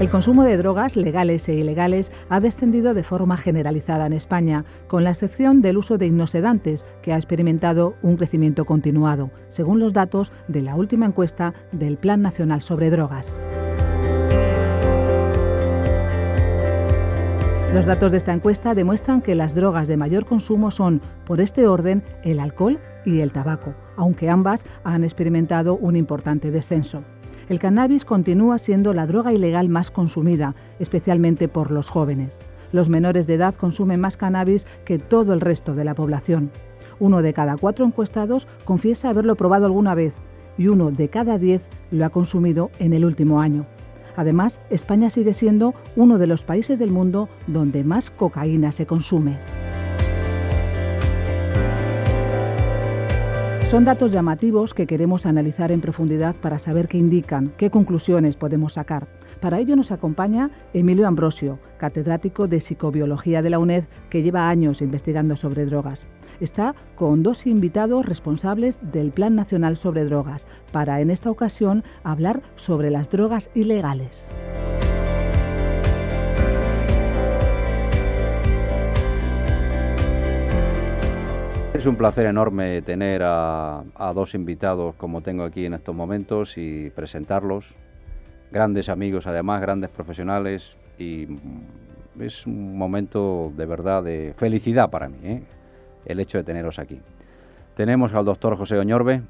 El consumo de drogas legales e ilegales ha descendido de forma generalizada en España, con la excepción del uso de hipnosedantes, que ha experimentado un crecimiento continuado, según los datos de la última encuesta del Plan Nacional sobre Drogas. Los datos de esta encuesta demuestran que las drogas de mayor consumo son, por este orden, el alcohol y el tabaco, aunque ambas han experimentado un importante descenso. El cannabis continúa siendo la droga ilegal más consumida, especialmente por los jóvenes. Los menores de edad consumen más cannabis que todo el resto de la población. 1 de cada 4 encuestados confiesa haberlo probado alguna vez y 1 de cada 10 lo ha consumido en el último año. Además, España sigue siendo uno de los países del mundo donde más cocaína se consume. Son datos llamativos que queremos analizar en profundidad para saber qué indican, qué conclusiones podemos sacar. Para ello nos acompaña Emilio Ambrosio, catedrático de Psicobiología de la UNED, que lleva años investigando sobre drogas. Está con 2 invitados responsables del Plan Nacional sobre Drogas, para en esta ocasión hablar sobre las drogas ilegales. Es un placer enorme tener a 2 invitados como tengo aquí en estos momentos y presentarlos. Grandes amigos, además, grandes profesionales, y es un momento de verdad de felicidad para mí, el hecho de teneros aquí. Tenemos al doctor José Oñorbe.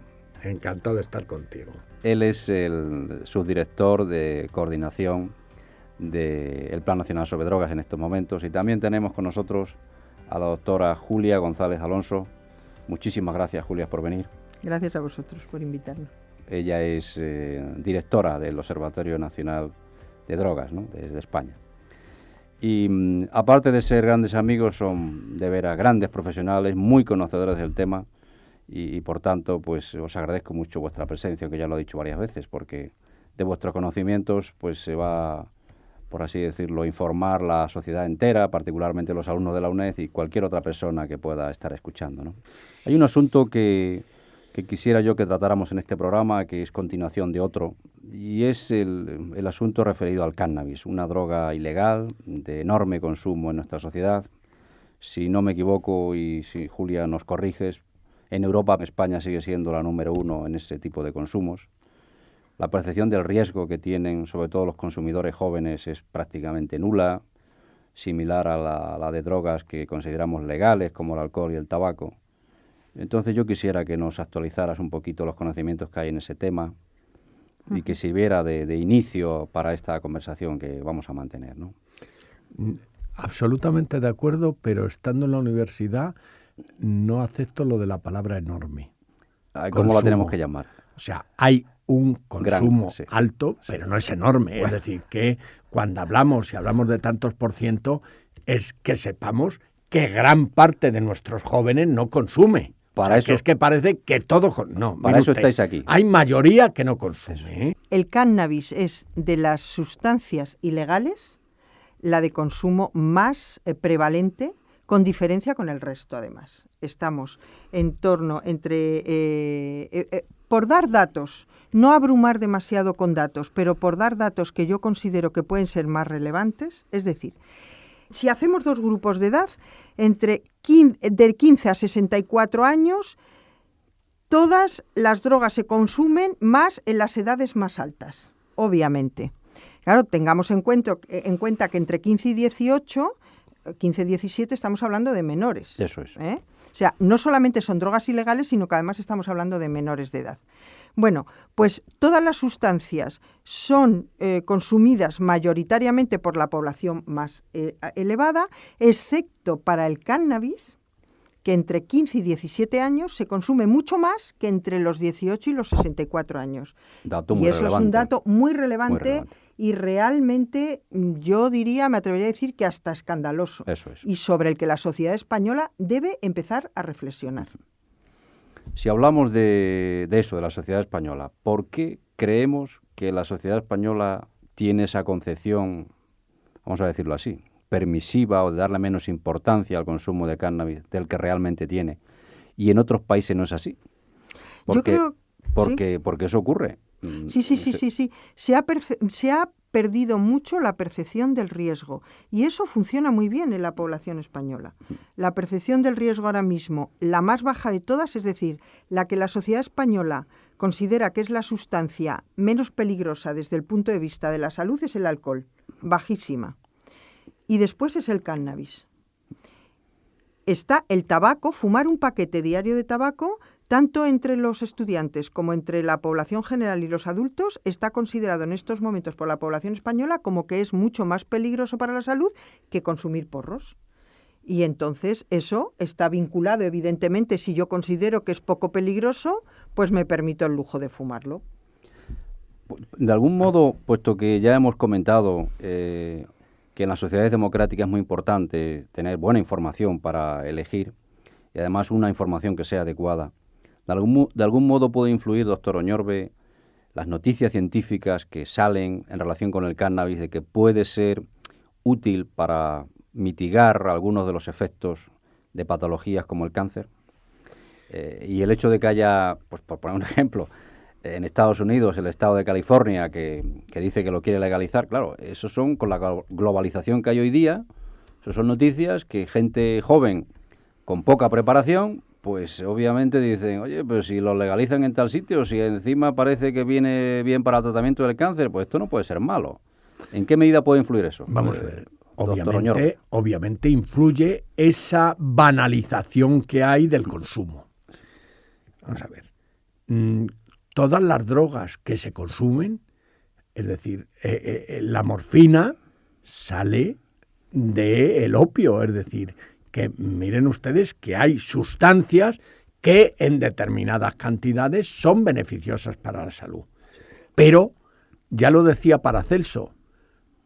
Encantado de estar contigo. Él es el subdirector de coordinación del Plan Nacional sobre Drogas en estos momentos, y también tenemos con nosotros a la doctora Julia González Alonso. Muchísimas gracias, Julia, por venir. Gracias a vosotros por invitarnos. Ella es directora del Observatorio Nacional de Drogas, ¿no?, de España. Y aparte de ser grandes amigos, son de veras grandes profesionales, muy conocedores del tema, y por tanto, pues os agradezco mucho vuestra presencia, que ya lo he dicho varias veces, porque de vuestros conocimientos pues se va, por así decirlo, informar la sociedad entera, particularmente los alumnos de la UNED y cualquier otra persona que pueda estar escuchando, ¿no? Hay un asunto que quisiera yo que tratáramos en este programa, que es continuación de otro, y es el asunto referido al cannabis, una droga ilegal de enorme consumo en nuestra sociedad. Si no me equivoco, y si Julia nos corriges, en Europa España sigue siendo la número 1 en este tipo de consumos. La percepción del riesgo que tienen, sobre todo los consumidores jóvenes, es prácticamente nula, similar a la de drogas que consideramos legales, como el alcohol y el tabaco. Entonces yo quisiera que nos actualizaras un poquito los conocimientos que hay en ese tema y que sirviera de inicio para esta conversación que vamos a mantener, ¿no? Absolutamente de acuerdo, pero estando en la universidad no acepto lo de la palabra enorme. ¿Cómo la tenemos que llamar? O sea, hay un consumo sí, alto, pero no es enorme. Bueno. Es decir, que cuando hablamos, si hablamos de tantos por ciento, es que sepamos que gran parte de nuestros jóvenes no consume. Para eso, que es que parece que todo... No, para eso estáis aquí. Hay mayoría que no consume. El cannabis es de las sustancias ilegales la de consumo más prevalente, con diferencia con el resto, además. Estamos en torno por dar datos, no abrumar demasiado con datos, pero por dar datos que yo considero que pueden ser más relevantes, es decir, si hacemos 2 grupos de edad, de 15 a 64 años, todas las drogas se consumen más en las edades más altas, obviamente. Claro, tengamos en cuenta que entre 15 y 18, 15 y 17 estamos hablando de menores. Eso es. O sea, no solamente son drogas ilegales, sino que además estamos hablando de menores de edad. Bueno, pues todas las sustancias son consumidas mayoritariamente por la población más elevada, excepto para el cannabis, que entre 15 y 17 años se consume mucho más que entre los 18 y los 64 años. Y eso es un dato muy relevante. Y realmente yo diría, me atrevería a decir que hasta escandaloso. Eso es. Y sobre el que la sociedad española debe empezar a reflexionar. Si hablamos de eso, de la sociedad española, ¿por qué creemos que la sociedad española tiene esa concepción, vamos a decirlo así, permisiva, o de darle menos importancia al consumo de cannabis del que realmente tiene? Y en otros países no es así. Porque eso ocurre. Sí. Se ha perdido mucho la percepción del riesgo y eso funciona muy bien en la población española. La percepción del riesgo ahora mismo, la más baja de todas, es decir, la que la sociedad española considera que es la sustancia menos peligrosa desde el punto de vista de la salud, es el alcohol, bajísima. Y después es el cannabis. Está el tabaco, fumar un paquete diario de tabaco, tanto entre los estudiantes como entre la población general y los adultos, está considerado en estos momentos por la población española como que es mucho más peligroso para la salud que consumir porros. Y entonces eso está vinculado, evidentemente, si yo considero que es poco peligroso, pues me permito el lujo de fumarlo. De algún modo, puesto que ya hemos comentado que en las sociedades democráticas es muy importante tener buena información para elegir, y además una información que sea adecuada, de algún modo puede influir, doctor Oñorbe, las noticias científicas que salen en relación con el cannabis, de que puede ser útil para mitigar algunos de los efectos de patologías como el cáncer. Y el hecho de que haya, pues por poner un ejemplo, en Estados Unidos, el estado de California, que dice que lo quiere legalizar, claro, eso son, con la globalización que hay hoy día, eso son noticias que gente joven con poca preparación, pues obviamente dicen, oye, pero si lo legalizan en tal sitio, si encima parece que viene bien para el tratamiento del cáncer, pues esto no puede ser malo. ¿En qué medida puede influir eso? Vamos a ver. Obviamente influye esa banalización que hay del consumo. Vamos a ver. Todas las drogas que se consumen, es decir, la morfina sale del opio, es decir, que miren ustedes que hay sustancias que en determinadas cantidades son beneficiosas para la salud. Pero, ya lo decía Paracelso,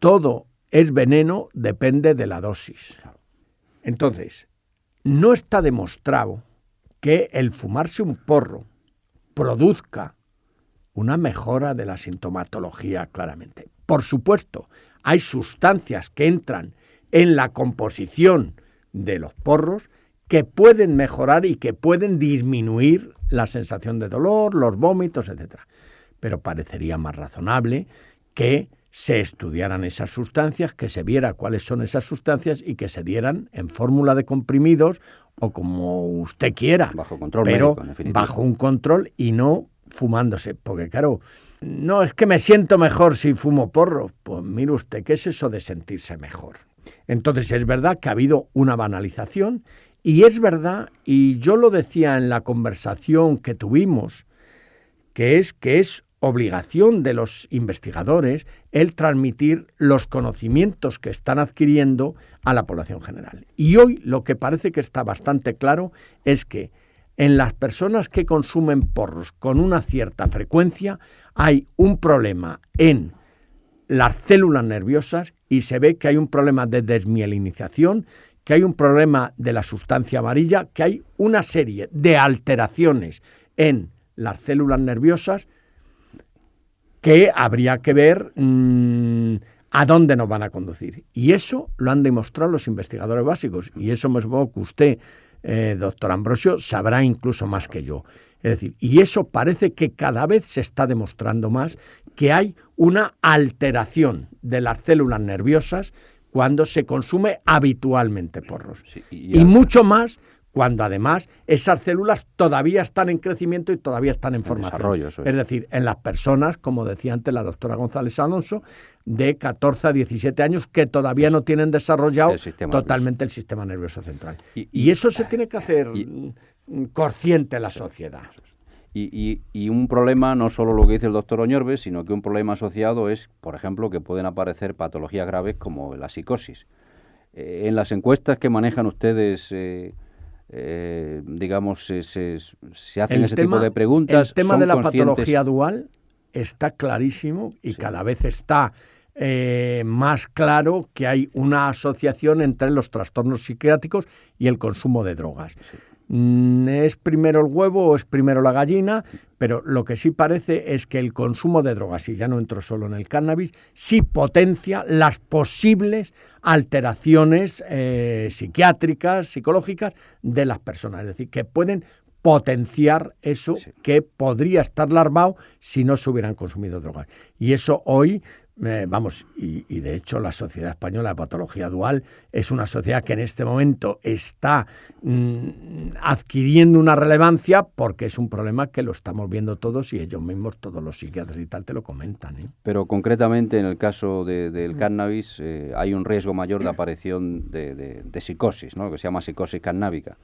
todo es veneno, depende de la dosis. Entonces, no está demostrado que el fumarse un porro produzca una mejora de la sintomatología claramente. Por supuesto, hay sustancias que entran en la composición de los porros que pueden mejorar y que pueden disminuir la sensación de dolor, los vómitos, etc. Pero parecería más razonable que se estudiaran esas sustancias, que se viera cuáles son esas sustancias y que se dieran en fórmula de comprimidos o como usted quiera, bajo control pero médico, en definitiva. Bajo un control y no fumándose, porque claro, no es que me siento mejor si fumo porro. Pues mire usted, ¿qué es eso de sentirse mejor? Entonces es verdad que ha habido una banalización y es verdad, y yo lo decía en la conversación que tuvimos, que es obligación de los investigadores el transmitir los conocimientos que están adquiriendo a la población general. Y hoy lo que parece que está bastante claro es que en las personas que consumen porros con una cierta frecuencia hay un problema en las células nerviosas y se ve que hay un problema de desmielinización, que hay un problema de la sustancia amarilla, que hay una serie de alteraciones en las células nerviosas que habría que ver a dónde nos van a conducir. Y eso lo han demostrado los investigadores básicos. Y eso me supongo que usted, doctor Ambrosio, sabrá incluso más que yo. Es decir, y eso parece que cada vez se está demostrando más que hay una alteración de las células nerviosas cuando se consume habitualmente porros. Sí, y mucho más cuando además esas células todavía están en crecimiento y todavía están en formación. Desarrollo, eso es. Es decir, en las personas, como decía antes la doctora González Alonso, de 14 a 17 años que todavía no tienen desarrollado totalmente el sistema nervioso central. Y eso se tiene que hacer consciente en la sociedad. Y un problema, no solo lo que dice el doctor Oñorbe, sino que un problema asociado es, por ejemplo, que pueden aparecer patologías graves como la psicosis. En las encuestas que manejan ustedes, digamos, se hacen ese tipo de preguntas. El tema de la patología dual está clarísimo y cada vez está más claro que hay una asociación entre los trastornos psiquiátricos y el consumo de drogas. Sí. ¿Es primero el huevo o es primero la gallina? Pero lo que sí parece es que el consumo de drogas, y ya no entro solo en el cannabis, sí potencia las posibles alteraciones psiquiátricas, psicológicas de las personas. Es decir, que pueden potenciar eso que podría estar larvado si no se hubieran consumido drogas. Y eso hoy, y de hecho la Sociedad Española de Patología Dual es una sociedad que en este momento está adquiriendo una relevancia porque es un problema que lo estamos viendo todos y ellos mismos, todos los psiquiatras y tal, te lo comentan, ¿eh? Pero concretamente en el caso del cannabis hay un riesgo mayor de aparición de psicosis, ¿no? Que se llama psicosis cannábica.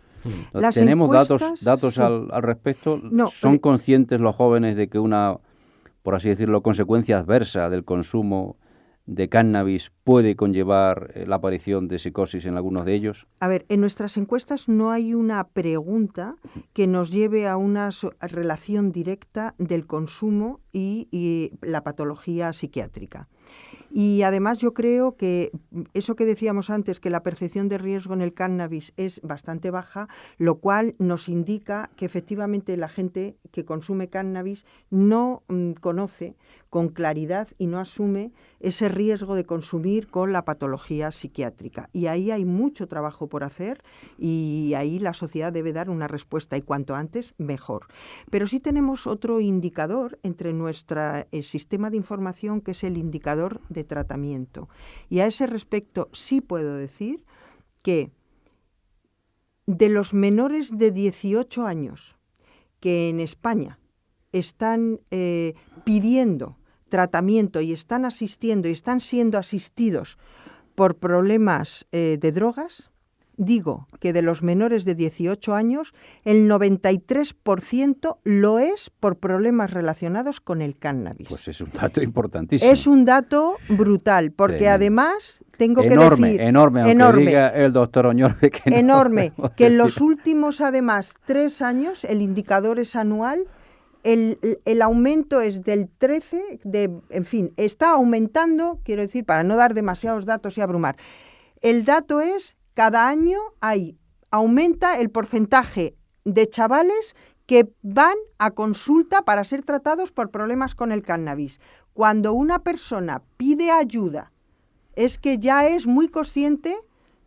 ¿Tenemos datos sí. al respecto? No, ¿Son conscientes los jóvenes de que una, por así decirlo, consecuencia adversa del consumo de cannabis puede conllevar la aparición de psicosis en algunos de ellos? A ver, en nuestras encuestas no hay una pregunta que nos lleve a una relación directa del consumo y la patología psiquiátrica. Y además yo creo que eso que decíamos antes, que la percepción de riesgo en el cannabis es bastante baja, lo cual nos indica que efectivamente la gente que consume cannabis no conoce con claridad y no asume ese riesgo de consumir con la patología psiquiátrica. Y ahí hay mucho trabajo por hacer y ahí la sociedad debe dar una respuesta y cuanto antes mejor. Pero sí tenemos otro indicador entre nuestro sistema de información que es el indicador de tratamiento. Y a ese respecto sí puedo decir que de los menores de 18 años que en España están pidiendo tratamiento y están asistiendo y están siendo asistidos por problemas de drogas, digo que de los menores de 18 años, el 93% lo es por problemas relacionados con el cannabis. Pues es un dato importantísimo. Es un dato brutal, porque además tengo que decir... Enorme, diga el doctor Oñorbe que no. Enorme, que en los últimos, además, 3 años, el indicador es anual, el aumento es del 13, en fin, está aumentando, quiero decir, para no dar demasiados datos y abrumar. El dato es, cada año aumenta el porcentaje de chavales que van a consulta para ser tratados por problemas con el cannabis. Cuando una persona pide ayuda, es que ya es muy consciente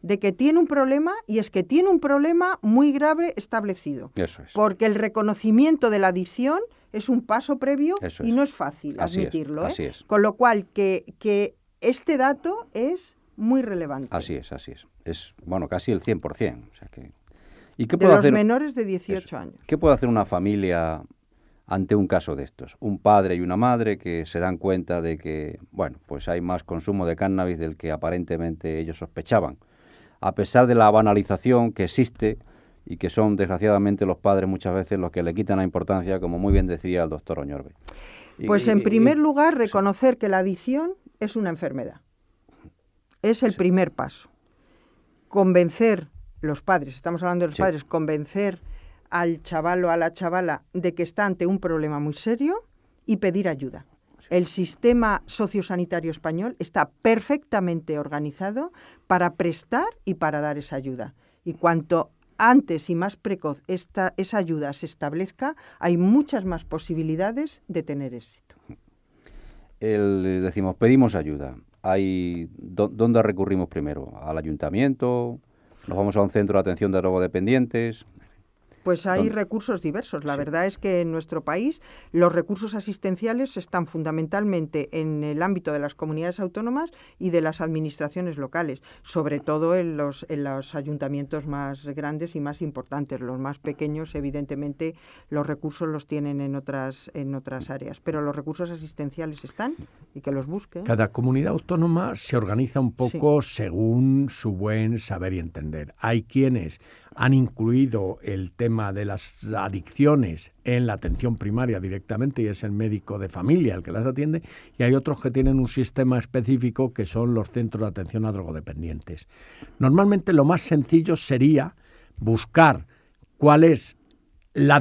de que tiene un problema y es que tiene un problema muy grave establecido. Eso es. Porque el reconocimiento de la adicción es un paso previo y no es fácil admitirlo. Así es. Con lo cual, que este dato es muy relevante. Así es. Es, bueno, casi el 100%. O sea que... ¿Y qué de puede los hacer menores de 18 años. ¿Qué puede hacer una familia ante un caso de estos? Un padre y una madre que se dan cuenta de que, bueno, pues hay más consumo de cannabis del que aparentemente ellos sospechaban. A pesar de la banalización que existe y que son desgraciadamente los padres muchas veces los que le quitan la importancia, como muy bien decía el doctor Oñorbe. Pues en primer lugar, reconocer que la adicción es una enfermedad. Es el primer paso. Convencer los padres, estamos hablando de los padres, convencer al chaval o a la chavala de que está ante un problema muy serio y pedir ayuda. El sistema sociosanitario español está perfectamente organizado para prestar y para dar esa ayuda. Y cuanto antes y más precoz esa ayuda se establezca, hay muchas más posibilidades de tener éxito. Decimos, pedimos ayuda. ¿Dónde recurrimos primero? ¿Al ayuntamiento? ¿Nos vamos a un centro de atención de drogodependientes? Pues hay recursos diversos. La verdad es que en nuestro país los recursos asistenciales están fundamentalmente en el ámbito de las comunidades autónomas y de las administraciones locales, sobre todo en los ayuntamientos más grandes y más importantes. Los más pequeños, evidentemente, los recursos los tienen en otras áreas, pero los recursos asistenciales están y que los busquen. Cada comunidad autónoma se organiza un poco según su buen saber y entender. Hay quienes han incluido el tema de las adicciones en la atención primaria directamente y es el médico de familia el que las atiende, y hay otros que tienen un sistema específico que son los centros de atención a drogodependientes. Normalmente lo más sencillo sería buscar cuál es la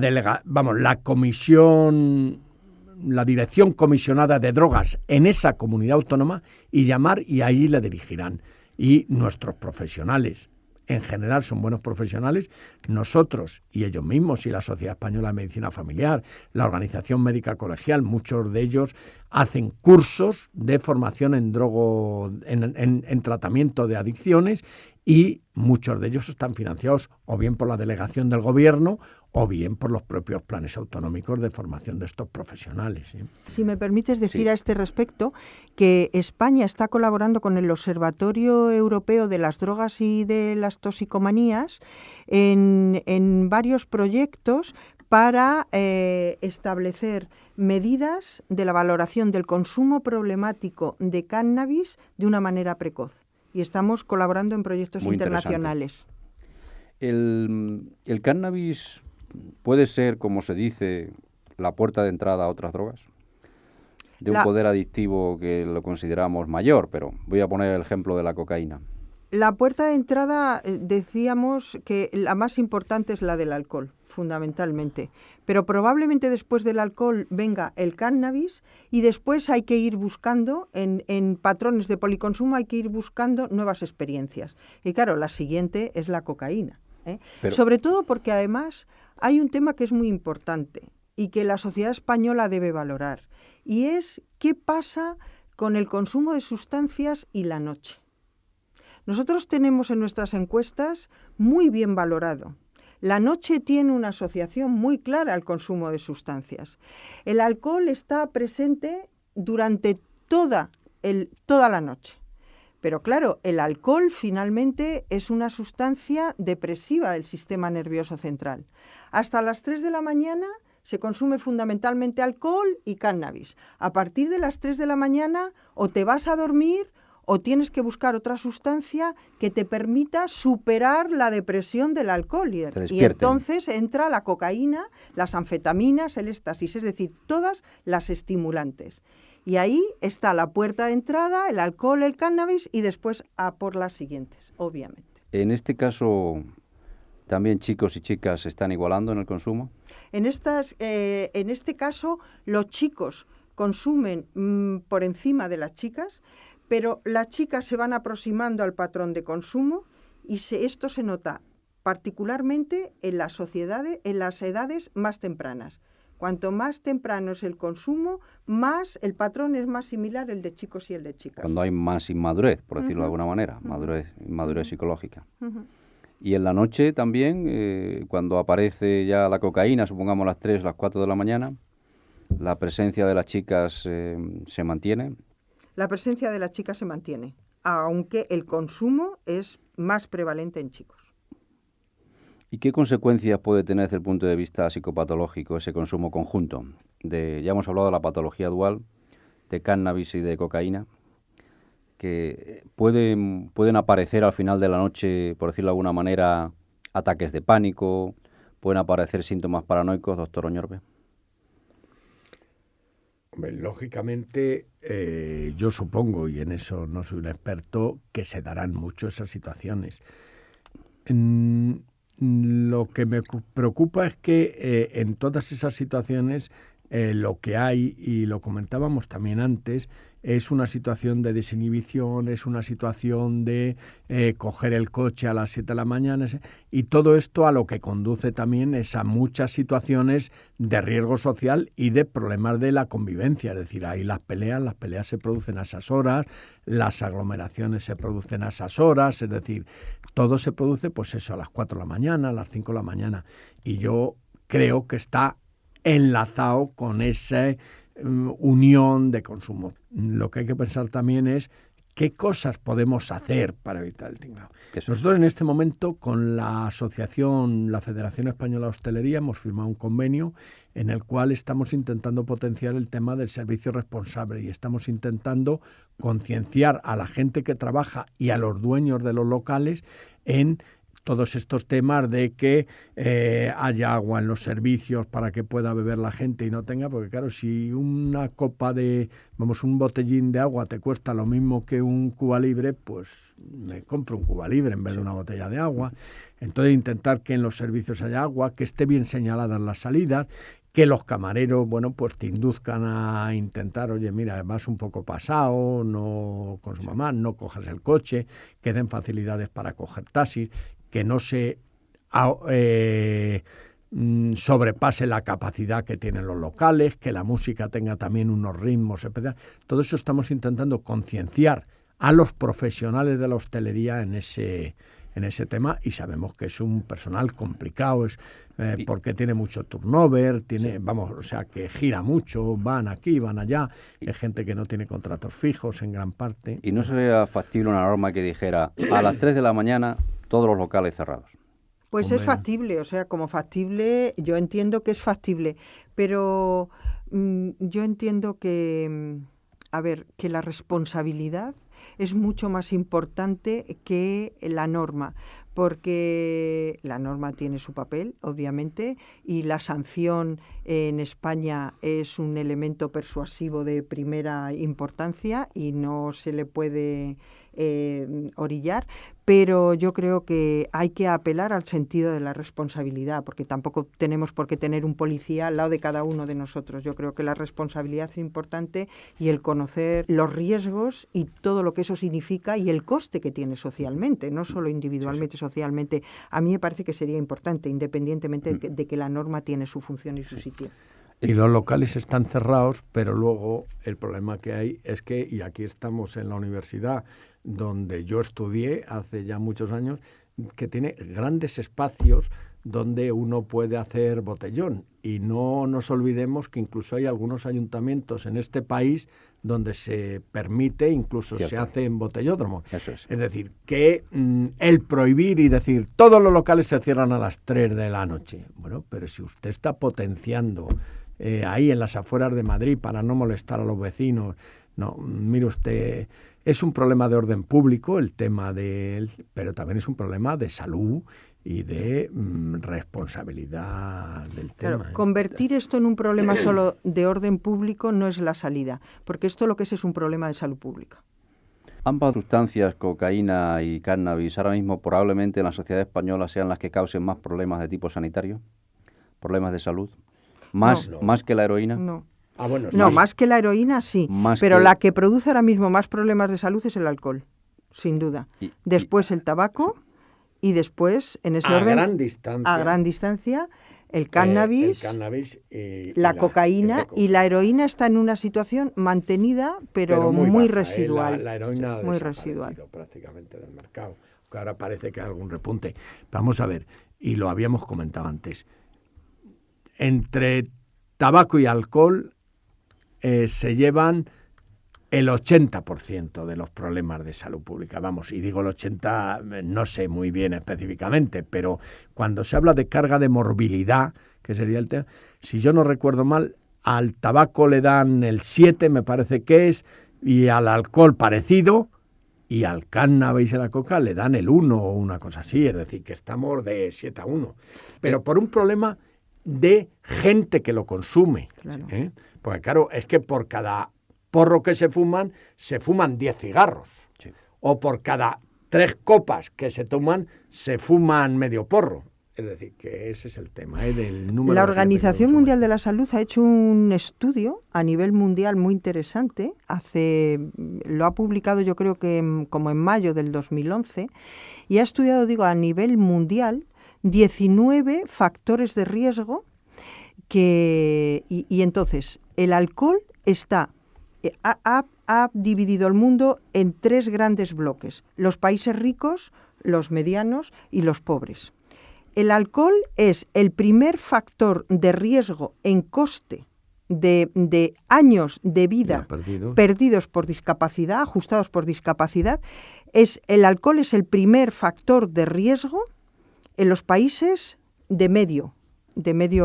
dirección comisionada de drogas en esa comunidad autónoma y llamar, y ahí le dirigirán. Y nuestros profesionales en general son buenos profesionales, nosotros y ellos mismos y la Sociedad Española de Medicina Familiar, la Organización Médica Colegial, muchos de ellos hacen cursos de formación en tratamiento de adicciones y muchos de ellos están financiados o bien por la delegación del gobierno o bien por los propios planes autonómicos de formación de estos profesionales, ¿sí? Si me permites decir Sí. a este respecto que España está colaborando con el Observatorio Europeo de las Drogas y de las Toxicomanías en varios proyectos para establecer medidas de la valoración del consumo problemático de cannabis de una manera precoz. Y estamos colaborando en proyectos Muy internacionales. ¿El cannabis puede ser, como se dice, la puerta de entrada a otras drogas? De un La- poder adictivo que lo consideramos mayor, pero voy a poner el ejemplo de la cocaína. La puerta de entrada, decíamos que la más importante es la del alcohol, fundamentalmente. Pero probablemente después del alcohol venga el cannabis y después hay que ir buscando, en patrones de policonsumo, hay que ir buscando nuevas experiencias. Y claro, la siguiente es la cocaína, ¿eh? Pero- Sobre todo porque además hay un tema que es muy importante y que la sociedad española debe valorar. Y es qué pasa con el consumo de sustancias y la noche. Nosotros tenemos en nuestras encuestas muy bien valorado. La noche tiene una asociación muy clara al consumo de sustancias. El alcohol está presente durante toda la noche. Pero claro, el alcohol finalmente es una sustancia depresiva del sistema nervioso central. Hasta las 3 de la mañana se consume fundamentalmente alcohol y cannabis. A partir de las 3 de la mañana o te vas a dormir o tienes que buscar otra sustancia que te permita superar la depresión del alcohol. Y despierten. entonces entra la cocaína, las anfetaminas, el éxtasis, es decir, todas las estimulantes. Y ahí está la puerta de entrada, el alcohol, el cannabis y después a por las siguientes, obviamente. En este caso, ¿también chicos y chicas se están igualando en el consumo? En este caso, los chicos consumen por encima de las chicas, pero las chicas se van aproximando al patrón de consumo y esto se nota particularmente en las sociedades, en las edades más tempranas. Cuanto más temprano es el consumo, más el patrón es más similar el de chicos y el de chicas. Cuando hay más inmadurez, por decirlo de Ujú. alguna manera, inmadurez psicológica. Ujú. Y en la noche también, cuando aparece ya la cocaína, supongamos las 3, las 4 de la mañana, la presencia de las chicas se mantiene. La presencia de las chicas se mantiene, aunque el consumo es más prevalente en chicos. ¿Y qué consecuencias puede tener desde el punto de vista psicopatológico ese consumo conjunto? Ya hemos hablado de la patología dual, de cannabis y de cocaína, que pueden aparecer al final de la noche, por decirlo de alguna manera, ataques de pánico, pueden aparecer síntomas paranoicos, doctor Oñorbe. Hombre, lógicamente, yo supongo, y en eso no soy un experto, que se darán mucho esas situaciones. Lo que me preocupa es que en todas esas situaciones lo que hay, y lo comentábamos también antes, es una situación de desinhibición, es una situación de coger el coche a las 7 de la mañana, y todo esto a lo que conduce también es a muchas situaciones de riesgo social y de problemas de la convivencia. Es decir, ahí las peleas se producen a esas horas, las aglomeraciones se producen a esas horas, es decir, todo se produce pues eso a las 4 de la mañana, a las 5 de la mañana, y yo creo que está enlazado con esa unión de consumo. Lo que hay que pensar también es qué cosas podemos hacer para evitar el tinglado. Nosotros en este momento con la asociación, la Federación Española de Hostelería, hemos firmado un convenio en el cual estamos intentando potenciar el tema del servicio responsable y estamos intentando concienciar a la gente que trabaja y a los dueños de los locales en todos estos temas de que haya agua en los servicios para que pueda beber la gente y no tenga, porque claro, si una copa un botellín de agua te cuesta lo mismo que un Cuba Libre, pues me compro un Cuba Libre en vez de una botella de agua. Entonces intentar que en los servicios haya agua, que esté bien señaladas las salidas, que los camareros, pues te induzcan a intentar, oye, mira, vas un poco pasado, no consuma más, no cojas el coche, que den facilidades para coger taxis, que no se sobrepase la capacidad que tienen los locales, que la música tenga también unos ritmos especiales. Todo eso estamos intentando concienciar a los profesionales de la hostelería en ese tema, y sabemos que es un personal complicado, porque tiene mucho turnover, o sea, que gira mucho, van aquí, van allá, hay gente que no tiene contratos fijos en gran parte. ¿Y no sería factible una norma que dijera a las 3 de la mañana todos los locales cerrados? Pues Hombre. Es factible, o sea, como factible, yo entiendo que es factible, pero yo entiendo que, que la responsabilidad es mucho más importante que la norma, porque la norma tiene su papel, obviamente, y la sanción en España es un elemento persuasivo de primera importancia y no se le puede orillar, pero yo creo que hay que apelar al sentido de la responsabilidad, porque tampoco tenemos por qué tener un policía al lado de cada uno de nosotros. Yo creo que la responsabilidad es importante y el conocer los riesgos y todo lo que eso significa y el coste que tiene socialmente, no solo individualmente, socialmente. A mí me parece que sería importante, independientemente de que la norma tiene su función y su sitio. Y los locales están cerrados, pero luego el problema que hay es que, y aquí estamos en la universidad donde yo estudié hace ya muchos años, que tiene grandes espacios donde uno puede hacer botellón. Y no nos olvidemos que incluso hay algunos ayuntamientos en este país donde se permite, incluso se hace en botellódromo. Eso es. Es decir, que el prohibir y decir todos los locales se cierran a las 3 de la noche. Bueno, pero si usted está potenciando ahí en las afueras de Madrid para no molestar a los vecinos, no, mire usted, es un problema de orden público el tema pero también es un problema de salud y de responsabilidad del tema. Claro, convertir esto en un problema solo de orden público no es la salida, porque esto lo que es un problema de salud pública. Ambas sustancias, cocaína y cannabis, ahora mismo probablemente en la sociedad española sean las que causen más problemas de tipo sanitario, problemas de salud, más que la heroína. No. Bueno, no, sí. Más que la heroína sí, pero la que produce ahora mismo más problemas de salud es el alcohol, sin duda. Después el tabaco y después, en ese orden, a gran distancia, el cannabis, la cocaína, y la heroína está en una situación mantenida, pero muy baja, residual. La heroína muy residual prácticamente del mercado, que ahora parece que hay algún repunte. Vamos a ver, y lo habíamos comentado antes, entre tabaco y alcohol se llevan el 80% de los problemas de salud pública. Vamos, y digo el 80%, no sé muy bien específicamente, pero cuando se habla de carga de morbilidad, que sería el tema, si yo no recuerdo mal, al tabaco le dan el 7, me parece que es, y al alcohol parecido, y al cannabis y a la coca le dan el 1 o una cosa así, es decir, que estamos de 7-1. Pero por un problema de gente que lo consume. Claro. Porque claro, es que por cada porro que se fuman 10 cigarros. Sí. O por cada 3 copas que se toman, se fuman medio porro. Es decir, que ese es el tema del número. La Organización Mundial de la Salud ha hecho un estudio a nivel mundial muy interesante. Lo ha publicado yo creo que como en mayo del 2011 y ha estudiado, a nivel mundial 19 factores de riesgo y entonces el alcohol ha dividido el mundo en 3 grandes bloques: los países ricos, los medianos y los pobres. El alcohol es el primer factor de riesgo en coste de años de vida perdidos por discapacidad, ajustados por discapacidad. El alcohol es el primer factor de riesgo en los países de medio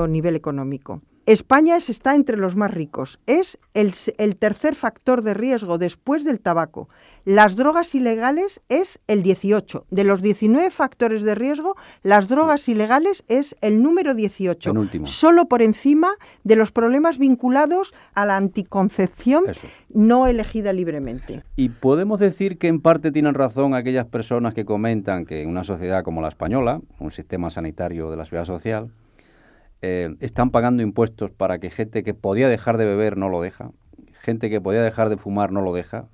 nivel económico. España está entre los más ricos. Es el tercer factor de riesgo después del tabaco. Las drogas ilegales es el 18. De los 19 factores de riesgo, las drogas ilegales es el número 18. Penúltimo. Solo por encima de los problemas vinculados a la anticoncepción no elegida libremente. Y podemos decir que en parte tienen razón aquellas personas que comentan que en una sociedad como la española, un sistema sanitario de la seguridad social, están pagando impuestos para que gente que podía dejar de beber no lo deja, gente que podía dejar de fumar no lo deja,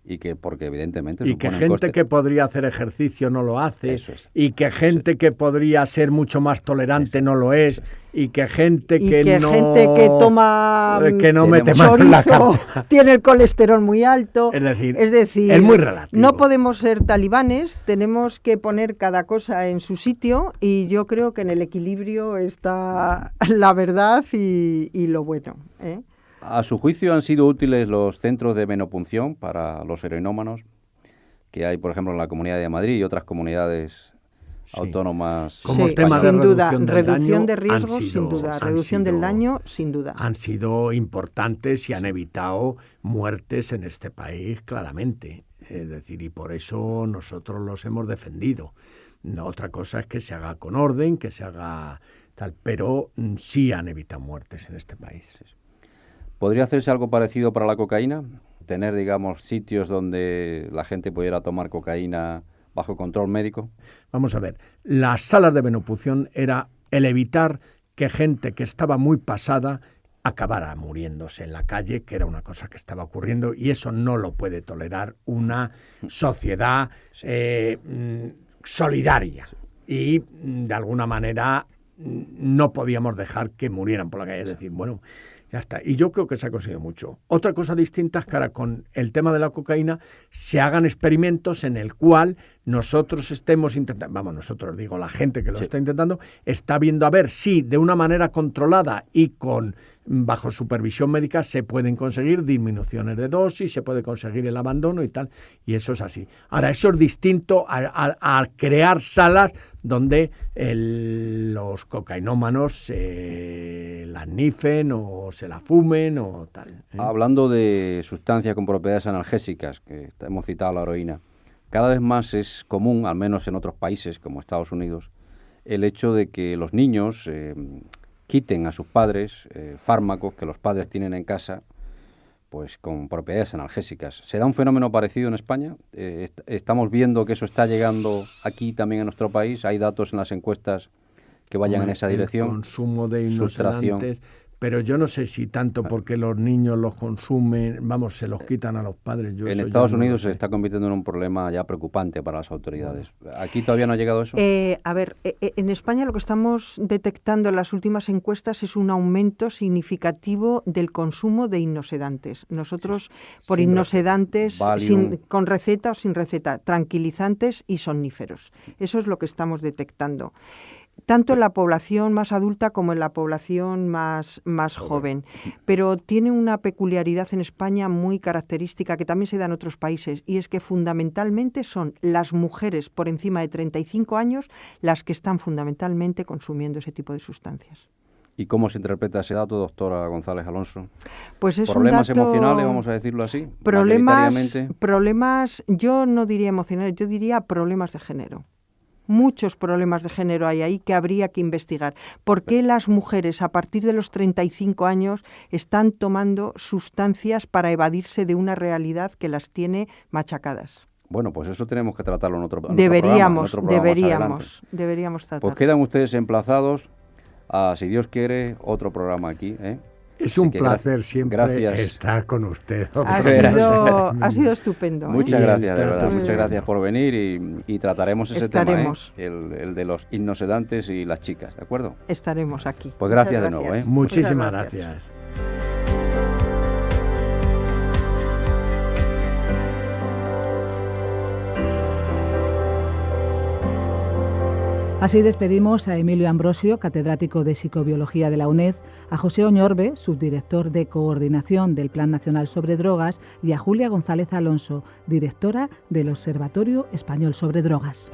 y que porque evidentemente y que suponen gente costes. que podría hacer ejercicio no lo hace, Eso es. y que gente que podría ser mucho más tolerante no lo es, y que gente que no... gente que toma que no mete tenemos- mano en la chorizo cartera. tiene el colesterol muy alto. Es decir, es muy relativo. No podemos ser talibanes, tenemos que poner cada cosa en su sitio, y yo creo que en el equilibrio está la verdad y lo bueno, ¿eh? A su juicio, ¿han sido útiles los centros de menopunción para los heroinómanos que hay, por ejemplo, en la Comunidad de Madrid y otras comunidades autónomas? Como Sí, tema de sin duda, reducción del reducción daño, de han riesgos, sido- sin duda, han reducción del sido- daño, sin duda. Han sido importantes y han evitado muertes en este país, claramente. Es decir, y por eso nosotros los hemos defendido. No, otra cosa es que se haga con orden, que se haga tal, pero sí han evitado muertes en este país. ¿Podría hacerse algo parecido para la cocaína? Tener, digamos, sitios donde la gente pudiera tomar cocaína bajo control médico. Vamos a ver, las salas de menopunción era el evitar que gente que estaba muy pasada acabara muriéndose en la calle, que era una cosa que estaba ocurriendo, y eso no lo puede tolerar una sociedad solidaria. Y de alguna manera no podíamos dejar que murieran por la calle. Es decir, bueno, ya está. Y yo creo que se ha conseguido mucho. Otra cosa distinta es que ahora con el tema de la cocaína se hagan experimentos en el cual nosotros estemos intentando, vamos, nosotros digo, la gente que lo está intentando, está viendo a ver si de una manera controlada y con bajo supervisión médica se pueden conseguir disminuciones de dosis, se puede conseguir el abandono y tal, y eso es así. Ahora, eso es distinto a crear salas donde los cocainómanos se la nifen o se la fumen o tal, ¿eh? Hablando de sustancias con propiedades analgésicas, que hemos citado la heroína, cada vez más es común, al menos en otros países como Estados Unidos, el hecho de que los niños quiten a sus padres fármacos que los padres tienen en casa, pues con propiedades analgésicas. ¿Se da un fenómeno parecido en España? ¿Estamos viendo que eso está llegando aquí también en nuestro país? ¿Hay datos en las encuestas que vayan en esa dirección? El consumo de Sustracción. inocedantes, pero yo no sé si tanto porque los niños los consumen, vamos, se los quitan a los padres. Yo En eso Estados ya no lo Unidos sé. se está convirtiendo en un problema ya preocupante para las autoridades. ¿Aquí todavía no ha llegado eso? A ver, en España lo que estamos detectando en las últimas encuestas es un aumento significativo del consumo de hipnosedantes. Nosotros, por Sin hipnosedantes, Valium. con receta o sin receta, tranquilizantes y somníferos. Eso es lo que estamos detectando, tanto en la población más adulta como en la población más joven. Pero tiene una peculiaridad en España muy característica que también se da en otros países, y es que fundamentalmente son las mujeres por encima de 35 años las que están fundamentalmente consumiendo ese tipo de sustancias. ¿Y cómo se interpreta ese dato, doctora González Alonso? Pues es ¿Problemas un dato... emocionales, vamos a decirlo así? Mayoritariamente. Problemas, yo no diría emocionales, yo diría problemas de género. Muchos problemas de género hay ahí que habría que investigar. ¿Por qué las mujeres a partir de los 35 años están tomando sustancias para evadirse de una realidad que las tiene machacadas? Bueno, pues eso tenemos que tratarlo en otro programa. Deberíamos Pues tratarlo. quedan ustedes emplazados a, si Dios quiere, otro programa aquí, ¿eh? Es Así un que placer siempre gracias. estar con usted. Ha sido estupendo. Muchas Y el gracias, de verdad. trato- Muchas gracias por venir y trataremos ese Estaremos. tema, el de los hipnosedantes y las chicas, ¿de acuerdo? Estaremos aquí. Pues gracias Muchas de nuevo, ¿eh? Muchísimas Muchas gracias. Así despedimos a Emilio Ambrosio, catedrático de Psicobiología de la UNED, a José Oñorbe, subdirector de Coordinación del Plan Nacional sobre Drogas, y a Julia González Alonso, directora del Observatorio Español sobre Drogas.